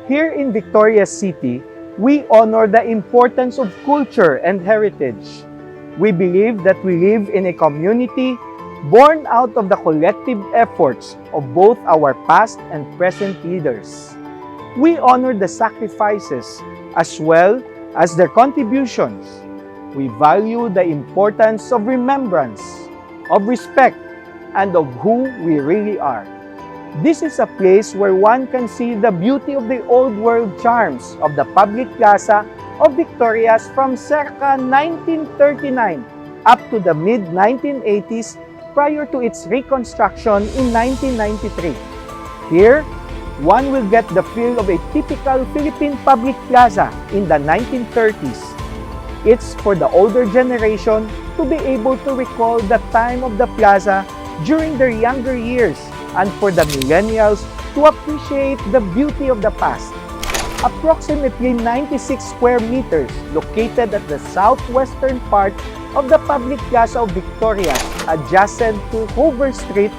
Here in Victoria City, we honor the importance of culture and heritage. We believe that we live in a community born out of the collective efforts of both our past and present leaders. We honor the sacrifices as well as their contributions. We value the importance of remembrance, of respect, and of who we really are. This is a place where one can see the beauty of the old world charms of the public plaza of Victorias from circa 1939 up to the mid-1980s prior to its reconstruction in 1993. Here, one will get the feel of a typical Philippine public plaza in the 1930s. It's for the older generation to be able to recall the time of the plaza during their younger years, and for the millennials to appreciate the beauty of the past. Approximately 96 square meters located at the southwestern part of the public plaza of Victoria, adjacent to Hoover Street,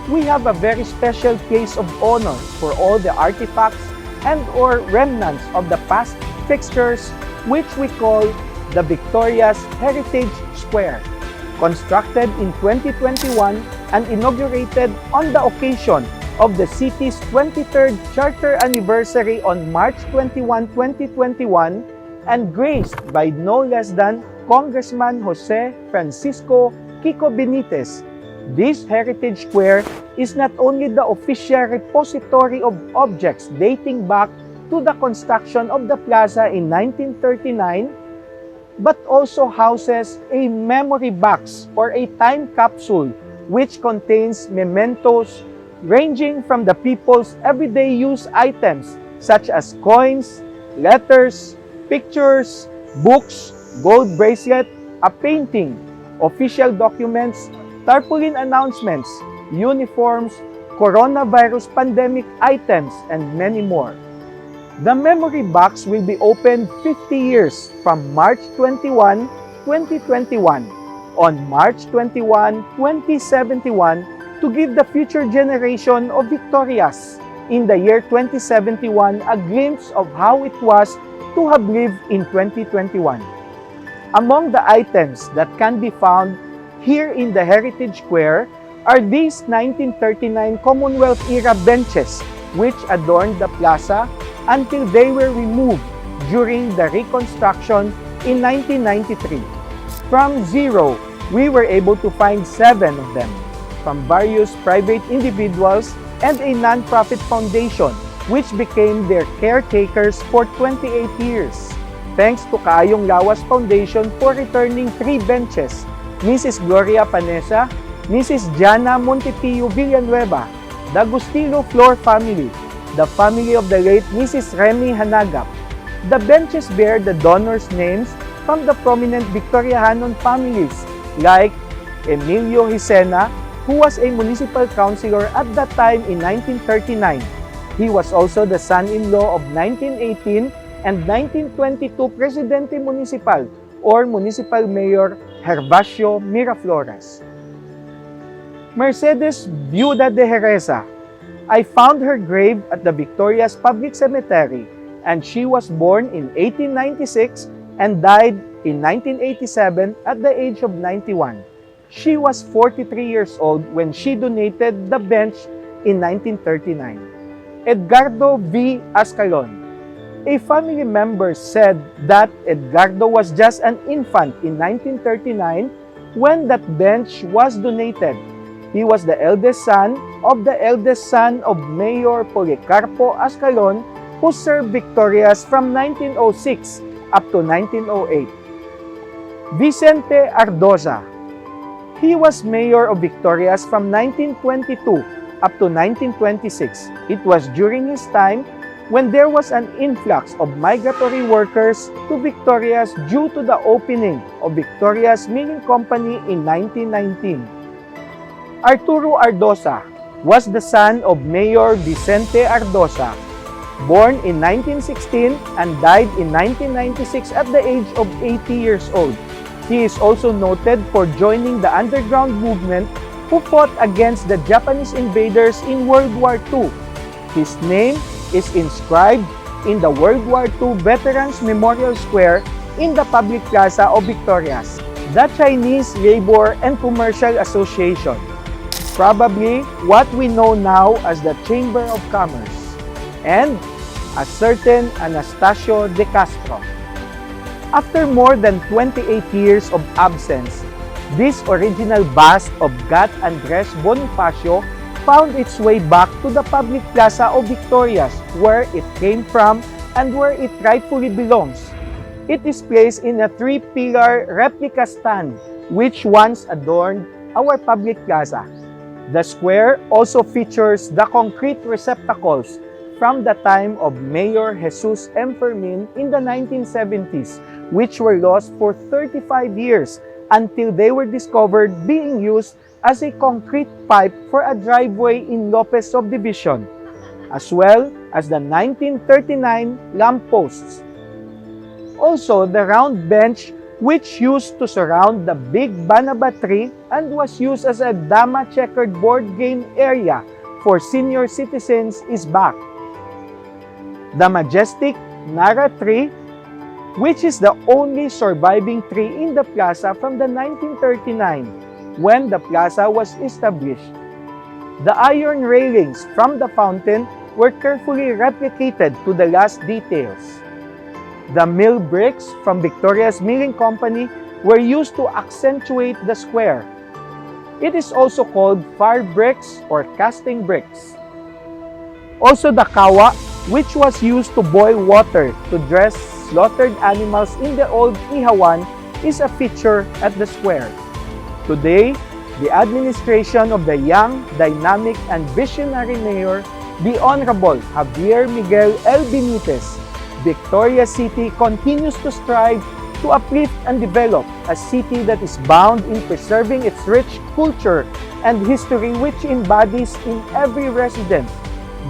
we have a very special place of honor for all the artifacts and/or remnants of the past fixtures, which we call the Victoria's Heritage Square. Constructed in 2021 and inaugurated on the occasion of the city's 23rd Charter Anniversary on March 21, 2021, and graced by no less than Congressman Jose Francisco Kiko Benitez. This Heritage Square is not only the official repository of objects dating back to the construction of the plaza in 1939, but also houses a memory box or a time capsule which contains mementos ranging from the people's everyday use items such as coins, letters, pictures, books, gold bracelet, a painting, official documents, tarpaulin announcements, uniforms, coronavirus pandemic items, and many more. The memory box will be opened 50 years from March 21, 2021 on March 21, 2071 to give the future generation of Victorias in the year 2071 a glimpse of how it was to have lived in 2021. Among the items that can be found here in the Heritage Square are these 1939 Commonwealth-era benches which adorned the plaza until they were removed during the reconstruction in 1993. From zero, we were able to find 7 of them from various private individuals and a non-profit foundation which became their caretakers for 28 years. Thanks to Kaayong Lawas Foundation for returning 3 benches, Mrs. Gloria Panesa, Mrs. Jana Montepillo Villanueva, the Agustilo Flor family, the family of the late Mrs. Remy Hanagap. The benches bear the donors' names from the prominent Victoriahanon families like Emilio Hicena, who was a municipal councilor at that time in 1939. He was also the son-in-law of 1918 and 1922 Presidente Municipal or Municipal Mayor Gervasio Miraflores. Mercedes Viuda de Jereza. I found her grave at the Victoria's Public Cemetery, and she was born in 1896 and died in 1987 at the age of 91. She was 43 years old when she donated the bench in 1939. Edgardo V. Ascalon. A family member said that Edgardo was just an infant in 1939 when that bench was donated. He was the eldest son of Mayor Policarpo Ascalon, who served Victorias from 1906 up to 1908. Vicente Ardoza. He was mayor of Victorias from 1922 up to 1926. It was during his time when there was an influx of migratory workers to Victorias due to the opening of Victoria's Milling Company in 1919. Arturo Ardoza was the son of Mayor Vicente Ardoza, born in 1916 and died in 1996 at the age of 80 years old. He is also noted for joining the underground movement who fought against the Japanese invaders in World War II. His name is inscribed in the World War II Veterans Memorial Square in the public plaza of Victorias, the Chinese Labor and Commercial Association, probably what we know now as the Chamber of Commerce, and a certain Anastasio de Castro. After more than 28 years of absence, this original bust of God Andres Bonifacio found its way back to the public plaza of Victorias, where it came from and where it rightfully belongs. It is placed in a 3-pillar replica stand which once adorned our public plaza. The square also features the concrete receptacles from the time of Mayor Jesus M. Fermin in the 1970s, which were lost for 35 years until they were discovered being used as a concrete pipe for a driveway in Lopez Subdivision, as well as the 1939 lampposts. Also, the round bench which used to surround the big banaba tree and was used as a dama checkered board game area for senior citizens is back. The majestic Nara tree, which is the only surviving tree in the plaza from the 1939 when the plaza was established. The iron railings from the fountain were carefully replicated to the last details. The mill bricks from Victoria's Milling Company were used to accentuate the square. It is also called fire bricks or casting bricks. Also the kawa, which was used to boil water to dress slaughtered animals in the old ihawan, is a feature at the square. Today, the administration of the young, dynamic, and visionary mayor, the Honorable Javier Miguel L. Benitez, Victoria City continues to strive to uplift and develop a city that is bound in preserving its rich culture and history, which embodies in every resident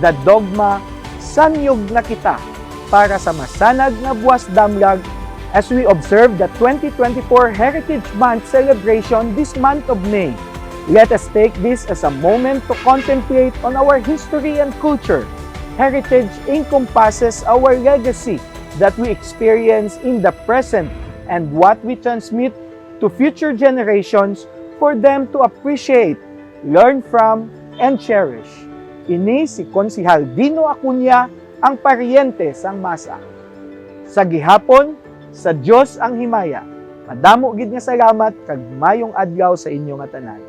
the dogma, "Sanyog na kita," para sa masanag na buwas damlag as we observe the 2024 Heritage Month celebration this month of May. Let us take this as a moment to contemplate on our history and culture. Heritage encompasses our legacy that we experience in the present and what we transmit to future generations for them to appreciate, learn from, and cherish. Ini si Konsehal Dino Acuña, ang paryente sang masa. Sa gihapon, sa Dios ang himaya. Madamo gid nga salamat kag mayong adlaw sa inyo nga tanan.